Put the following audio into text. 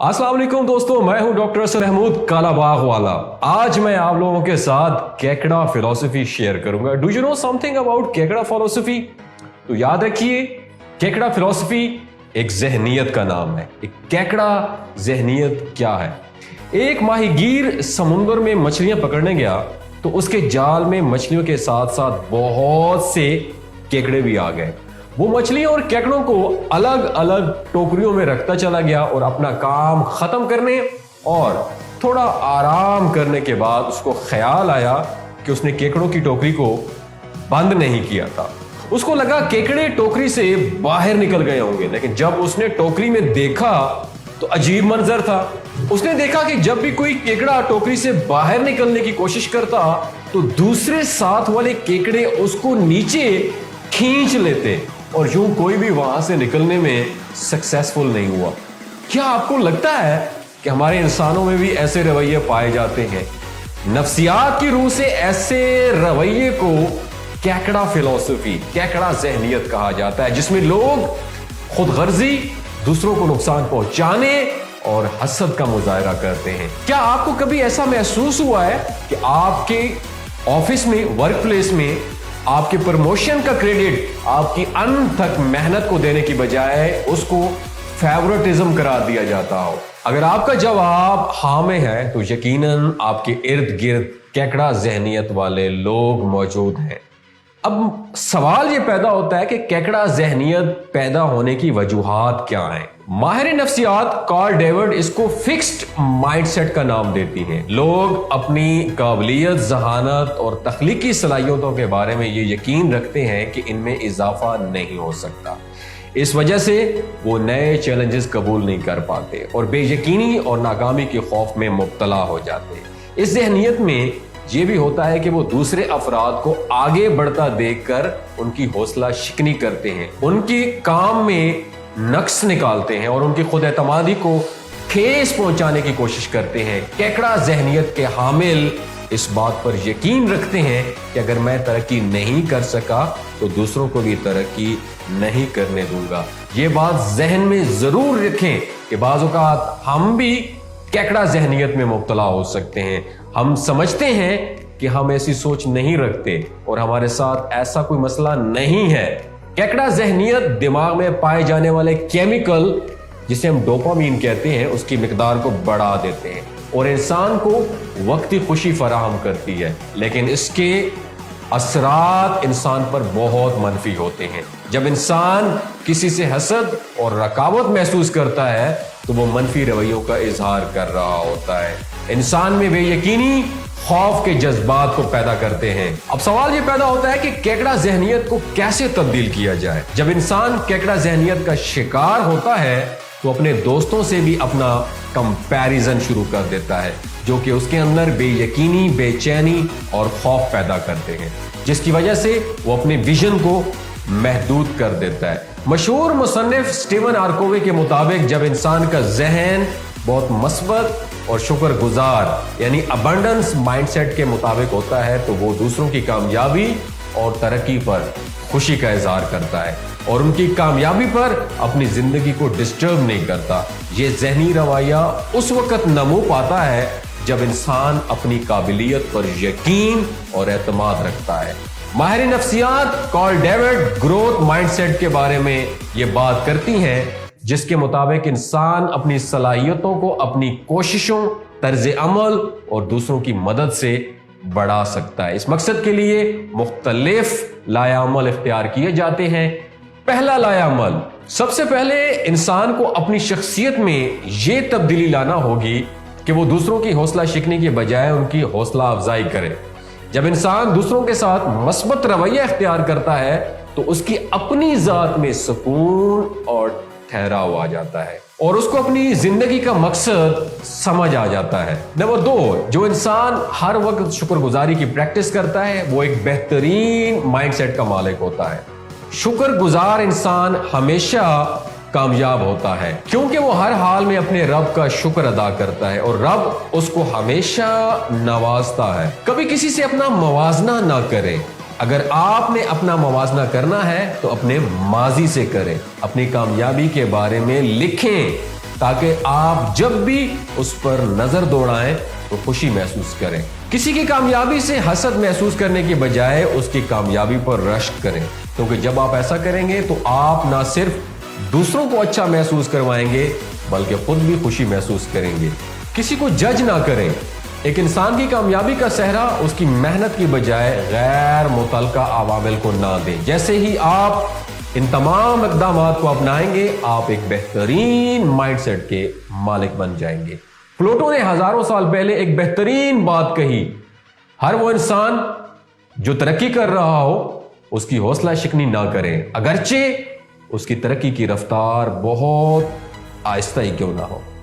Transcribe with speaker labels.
Speaker 1: अस्सलाम वालेकुम दोस्तों, मैं हूं डॉक्टर असद महमूद कालाबाग वाला। आज मैं आप लोगों के साथ केकड़ा फिलॉसफी शेयर करूंगा। Do you know something about केकड़ा फिलॉसफी? तो याद रखिए, केकड़ा फिलॉसफी एक जहनियत का नाम है। एक केकड़ा जहनियत क्या है? एक माहीगीर समुंदर में मछलियां पकड़ने गया तो उसके जाल में मछलियों के साथ साथ बहुत से केकड़े भी आ गए। वो मछलियों और केकड़ों को अलग अलग टोकरियों में रखता चला गया और अपना काम खत्म करने और थोड़ा आराम करने के बाद उसको ख्याल आया कि उसने केकड़ों की टोकरी को बंद नहीं किया था। उसको लगा केकड़े टोकरी से बाहर निकल गए होंगे, लेकिन जब उसने टोकरी में देखा तो अजीब मंजर था। उसने देखा कि जब भी कोई केकड़ा टोकरी से बाहर निकलने की कोशिश करता तो दूसरे साथ वाले केकड़े उसको नीचे खींच लेते और यूं कोई भी वहां से निकलने में सक्सेसफुल नहीं हुआ। क्या आपको लगता है कि हमारे इंसानों में भी ऐसे रवैये पाए जाते हैं? नफ्सियात की रूह से ऐसे रवैये को केकड़ा फिलॉसफी, केकड़ा ज़हनियत कहा जाता है, जिसमें लोग खुद गर्जी, दूसरों को नुकसान पहुंचाने और हसद का मुजाहरा करते हैं। क्या आपको कभी ऐसा महसूस हुआ है कि आपके ऑफिस में, वर्क प्लेस में आपके प्रमोशन का क्रेडिट आपकी अनथक मेहनत को देने की बजाय उसको फेवरेटिज्म करार दिया जाता हो? अगर आपका जवाब हाँ में है तो यकीनन आपके इर्द गिर्द केकड़ा जहनियत वाले लोग मौजूद हैं। अब सवाल ये पैदा होता है कि केकड़ा जहनियत पैदा होने की वजूहात क्या हैं? माहिर नफ्सियात कार्ल डेविड इसको फिक्स्ड माइंडसेट का नाम देती हैं। लोग अपनी काबिलियत, जहानत और तख्लीकी सलाहियतों के बारे में ये यकीन रखते हैं कि इनमें इजाफा नहीं हो सकता। इस वजह से वो नए चैलेंजेस कबूल नहीं कर पाते और बेयकीनी और नाकामी के खौफ में मुब्तला हो जाते हैं। इस जहनियत में ये भी होता है कि वो दूसरे अफराद को आगे बढ़ता देखकर उनकी हौसला शिकनी करते हैं, उनके काम में नक्स निकालते हैं और उनकी खुद एतमादी को ठेस पहुंचाने की कोशिश करते हैं। केकड़ा जहनियत के हामिल इस बात पर यकीन रखते हैं कि अगर मैं तरक्की नहीं कर सका तो दूसरों को भी तरक्की नहीं करने दूंगा। ये बात जहन में जरूर रखें कि बाज़ औक़ात हम भी केकड़ा जहनियत में मुब्तला हो सकते हैं। हम समझते हैं कि हम ऐसी सोच नहीं रखते और हमारे साथ ऐसा कोई मसला नहीं है। केकड़ा जहनियत दिमाग में पाए जाने वाले केमिकल, जिसे हम डोपामीन कहते हैं, उसकी मिकदार को बढ़ा देते हैं और इंसान को वक्ती खुशी फराहम करती है, लेकिन इसके असरात इंसान पर बहुत मनफी होते हैं। जब इंसान किसी से हसद और रकावत महसूस करता है तो वो मनफी रवैयों का इजहार कर रहा होता है। इंसान में बेयकीनी, खौफ के जज्बात को पैदा करते हैं। अब सवाल ये पैदा होता है कि केकड़ा जहनियत को कैसे तब्दील किया जाए? जब इंसान केकड़ा जहनियत का शिकार होता है तो अपने दोस्तों से भी अपना कंपैरिजन शुरू कर देता है, जो कि उसके अंदर बेयकीनी, बेचैनी और खौफ पैदा करते हैं, जिसकी वजह से वो अपने विजन को महदूद कर देता है। मशहूर मुसन्निफ स्टीवन आर्कोवे के मुताबिक जब इंसान का जहन बहुत मस्बत और शुक्रगुजार यानी अबंडेंस माइंडसेट के मुताबिक होता है तो वो दूसरों की कामयाबी और तरक्की पर खुशी का इजहार करता है और उनकी कामयाबी पर अपनी जिंदगी को डिस्टर्ब नहीं करता। ये जहनी रवैया उस वक्त नमू पाता है जब इंसान अपनी काबिलियत पर यकीन और एतमाद रखता है। माहिर नफ्सियात कार्ल डेविड ग्रोथ माइंडसेट के बारे में ये बात करती हैं, जिसके मुताबिक इंसान अपनी सलाहियतों को अपनी कोशिशों, तर्ज अमल और दूसरों की मदद से बढ़ा सकता है। इस मकसद के लिए मुख्तलिफ लायामल इख्तियार किए जाते हैं। पहला लायामल, सबसे पहले इंसान को अपनी शख्सियत में ये तब्दीली लाना होगी कि वो दूसरों की हौसला शिकने के बजाय उनकी हौसला अफजाई करे। जब इंसान दूसरों के साथ मस्बत रवैया इख्तियार करता है तो उसकी अपनी जात में सुकून और ठहराव आ जाता है और उसको अपनी जिंदगी का मकसद समझ आ जाता है। नंबर 2, जो इंसान हर वक्त शुक्रगुजारी की प्रैक्टिस करता है वो एक बेहतरीन माइंडसेट का मालिक होता है। शुक्रगुजार इंसान हमेशा कामयाब होता है क्योंकि वो हर हाल में अपने रब का शुक्र अदा करता है और रब उसको हमेशा नवाजता है। कभी किसी से अपना मवाजना ना करें। अगर आपने अपना मवाजना करना है तो अपने माजी से करें, अपनी कामयाबी के बारे में लिखें تاکہ آپ جب بھی اس پر نظر دوڑائیں تو خوشی محسوس کریں. کسی کی کامیابی سے حسد محسوس کرنے کی بجائے اس کی کامیابی پر رشک کریں, کیونکہ جب آپ ایسا کریں گے تو آپ نہ صرف دوسروں کو اچھا محسوس کروائیں گے بلکہ خود بھی خوشی محسوس کریں گے. کسی کو جج نہ کریں. ایک انسان کی کامیابی کا سہرا اس کی محنت کی بجائے غیر متعلقہ عوامل کو نہ دیں. جیسے ہی آپ ان تمام اقدامات کو اپنائیں گے آپ ایک بہترین مائنڈ سیٹ کے مالک بن جائیں گے. پلوٹو نے ہزاروں سال پہلے ایک بہترین بات کہی, ہر وہ انسان جو ترقی کر رہا ہو اس کی حوصلہ شکنی نہ کریں, اگرچہ اس کی ترقی کی رفتار بہت آہستہ ہی کیوں نہ ہو.